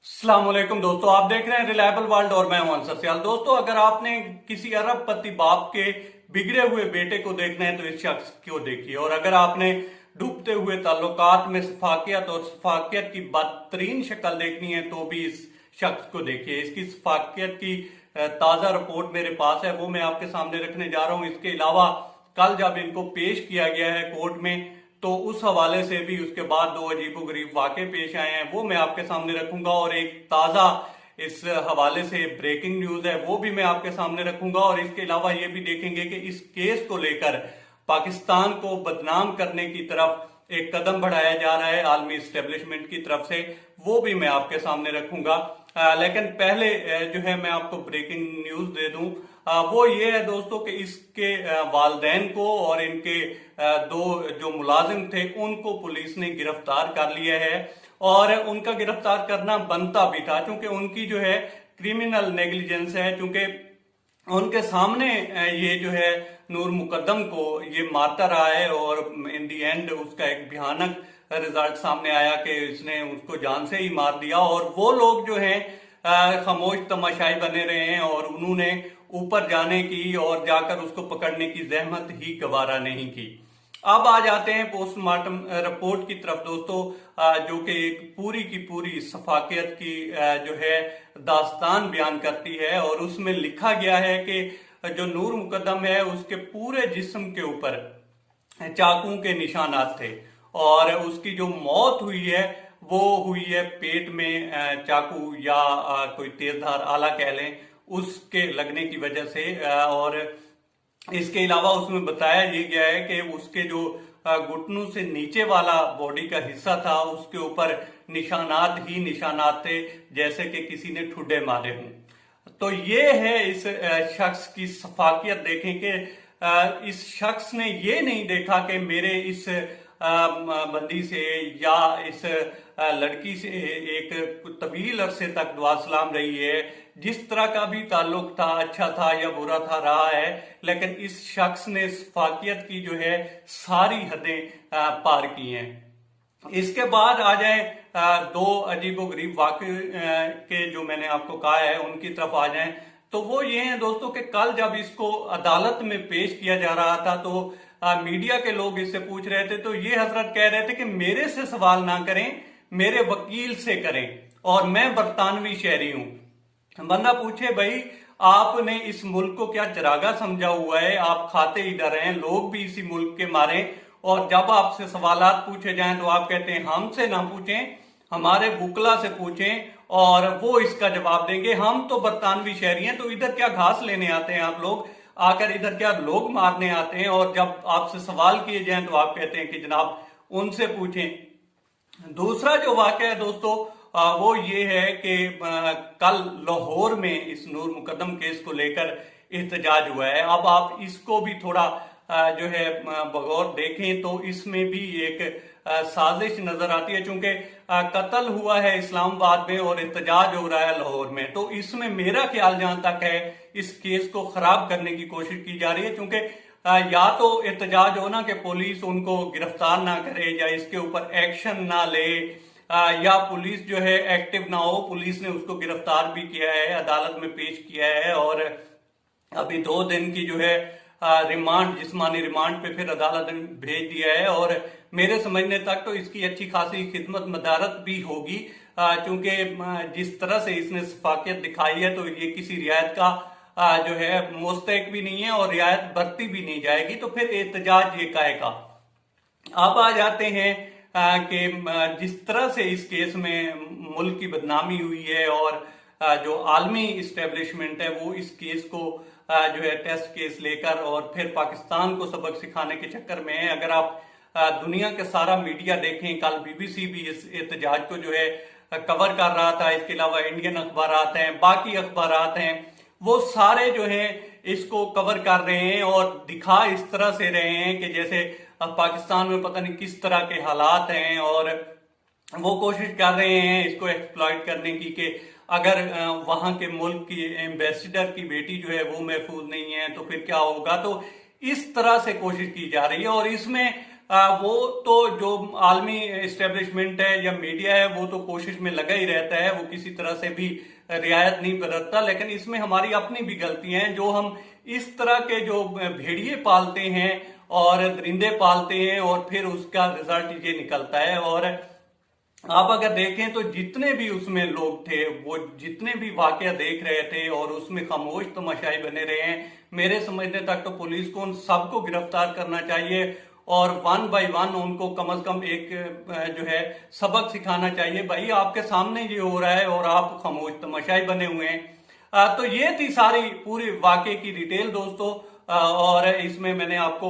अस्सलाम वालेकुम दोस्तों, आप देख रहे हैं रिलायबल वर्ल्ड और मैं हूं अंसर सियाल। दोस्तों, अगर आपने किसी अरबपति बाप के बिगड़े हुए बेटे को देखना है तो इस शख्स को देखिए, और अगर आपने डूबते हुए ताल्लुकात में सफाकियत और सफाकियत की बदतरीन शक्ल देखनी है तो भी इस शख्स को देखिए। इसकी सफाकियत की ताज़ा रिपोर्ट मेरे पास है, वो मैं आपके सामने रखने जा रहा हूँ। इसके अलावा कल जब इनको पेश किया गया है कोर्ट में तो उस हवाले से भी उसके बाद दो अजीबोगरीब वाक़े पेश आए हैं, वो मैं आपके सामने रखूंगा। और एक ताज़ा इस हवाले से ब्रेकिंग न्यूज़ है, वो भी मैं आपके सामने रखूंगा। और इसके अलावा ये भी देखेंगे कि इस केस को लेकर पाकिस्तान को बदनाम करने की तरफ एक कदम बढ़ाया जा रहा है आलमी इस्टेब्लिशमेंट की तरफ से, वो भी मैं आपके सामने रखूंगा। लेकिन पहले जो है मैं आपको ब्रेकिंग न्यूज दे दूं, वो ये है दोस्तों कि इसके वालदैन को और इनके दो जो मुलाजिम थे उनको पुलिस ने गिरफ्तार कर लिया है। और उनका गिरफ्तार करना बनता भी था, क्योंकि उनकी जो है क्रिमिनल नेग्लिजेंस है, क्योंकि उनके सामने ये जो है नूर मुकद्दम को ये मारता रहा है और इन दी एंड उसका एक भयानक रिजल्ट सामने आया कि इसने उसको जान से ही मार दिया। और वो लोग जो हैं खामोश तमाशाई बने रहे हैं और उन्होंने ऊपर जाने की और जाकर उसको पकड़ने की जहमत ही गवारा नहीं की। अब आ जाते हैं पोस्टमार्टम रिपोर्ट की तरफ दोस्तों, जो कि एक पूरी की पूरी सफाकियत की जो है दास्तान बयान करती है। और उसमें लिखा गया है कि जो नूर मुकद्दम है उसके पूरे जिस्म के ऊपर चाकू के निशानात थे, और उसकी जो मौत हुई है वो हुई है पेट में चाकू या कोई तेजधार आला कह लें उसके लगने की वजह से। और इसके अलावा उसमें बताया ये गया है कि उसके जो घुटनों से नीचे वाला बॉडी का हिस्सा था उसके ऊपर निशानात ही निशानात थे, जैसे कि किसी ने ठुड्डे मारे हों। तो ये है इस शख्स की सफाकियत। देखें कि इस शख्स ने ये नहीं देखा कि मेरे इस बंदी से या इस लड़की से एक तवील अरसे तक दुआ सलाम रही है, जिस तरह का भी ताल्लुक था, अच्छा था या बुरा था, रहा है। लेकिन इस शख्स ने सफाकियत की जो है सारी हदें पार की हैं। इसके बाद आ जाए दो अजीबोगरीब वाक़े के जो मैंने आपको कहा है उनकी तरफ आ जाएं, तो वो ये हैं दोस्तों कि कल जब इसको अदालत में पेश किया जा रहा था तो मीडिया के लोग इससे पूछ रहे थे, तो ये हजरत कह रहे थे कि मेरे से सवाल ना करें, मेरे वकील से करें, और मैं बरतानवी शहरी हूं। बंदा पूछे भाई आपने इस मुल्क को क्या चरागा समझा हुआ है, आप खाते इधर हैं, लोग भी इसी मुल्क के मारे, और जब आपसे सवालात पूछे जाएं तो आप कहते हैं हमसे ना पूछें, हमारे बुकला से पूछें और वो इसका जवाब देंगे। हम तो बरतानवी शहरी हैं, तो इधर क्या घास लेने आते हैं आप लोग, आकर इधर क्या लोग मारने आते हैं? और जब आपसे सवाल किए जाएं तो आप कहते हैं कि जनाब उनसे पूछें। दूसरा जो वाक़या है दोस्तों वो ये है कि कल लाहौर में इस नूर मुकद्दम केस को लेकर एहतजाज हुआ है। अब आप इसको भी थोड़ा जो है बगौर देखें तो इसमें भी एक साजिश नजर आती है, चूंकि कत्ल हुआ है इस्लामाबाद में और एहतजाज हो रहा है लाहौर में। तो इसमें मेरा ख्याल जहां तक है इस केस को खराब करने की कोशिश की जा रही है, क्योंकि या तो एहतजाज हो ना कि पुलिस उनको गिरफ्तार ना करे या इसके ऊपर एक्शन ना ले, या पुलिस जो है एक्टिव ना हो। पुलिस ने उसको गिरफ्तार भी किया है, अदालत में पेश किया है, और अभी 2 दिन की जो है रिमांड, जिस्मानी रिमांड पे फिर अदालत ने भेज दिया है। और मेरे समझने तक तो इसकी अच्छी खासी खिदमत मदारत भी होगी, क्योंकि जिस तरह से इसने सफाकियत दिखाई है तो ये किसी रियायत का जो है मुस्तहिक भी नहीं है और रियायत बरती भी नहीं जाएगी, तो फिर एहतजाज ये काहे का। अब आ जाते हैं कि जिस तरह से इस केस में मुल्क की बदनामी हुई है और जो आलमी इस्टेब्लिशमेंट है वो इस केस को जो है टेस्ट केस लेकर और फिर पाकिस्तान को सबक सिखाने के चक्कर में है। अगर आप दुनिया के सारा मीडिया देखें, कल बीबीसी भी इस एहतजाज को जो है कवर कर रहा था, इसके अलावा इंडियन अखबारात हैं, बाकी अखबारात हैं, वो सारे जो है इसको कवर कर रहे हैं और दिखा इस तरह से रहे हैं कि जैसे पाकिस्तान में पता नहीं किस तरह के हालात हैं, और वो कोशिश कर रहे हैं इसको एक्सप्लॉइट करने की कि अगर वहां के मुल्क की एम्बेसडर की बेटी जो है वो महफूज नहीं है तो फिर क्या होगा। तो इस तरह से कोशिश की जा रही है, और इसमें वो तो जो आलमी एस्टेब्लिशमेंट है या मीडिया है वो तो कोशिश में लगा ही रहता है, वो किसी तरह से भी रियायत नहीं बरतता, लेकिन इसमें हमारी अपनी भी गलतियां हैं जो हम इस तरह के जो भेड़िए पालते हैं और दरिंदे पालते हैं और फिर उसका रिजल्ट ये निकलता है। और आप अगर देखें तो जितने भी उसमें लोग थे, वो जितने भी वाकया देख रहे थे और उसमें खामोश तमाशाई बने रहे हैं, मेरे समझने तक तो पुलिस को उन सबको गिरफ्तार करना चाहिए और वन बाय वन उनको कम से कम एक जो है सबक सिखाना चाहिए। भाई आपके सामने ये हो रहा है और आप खामोश तमाशाई बने हुए हैं। तो ये थी सारी पूरी वाकये की डिटेल दोस्तों, और इसमें मैंने आपको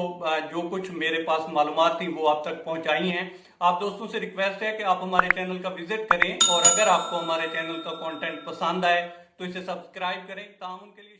जो कुछ मेरे पास मालूमात थी वो आप तक पहुंचाई हैं। आप दोस्तों से रिक्वेस्ट है कि आप हमारे चैनल का विजिट करें और अगर आपको हमारे चैनल का कंटेंट पसंद आए तो इसे सब्सक्राइब करें। ताउन के लिए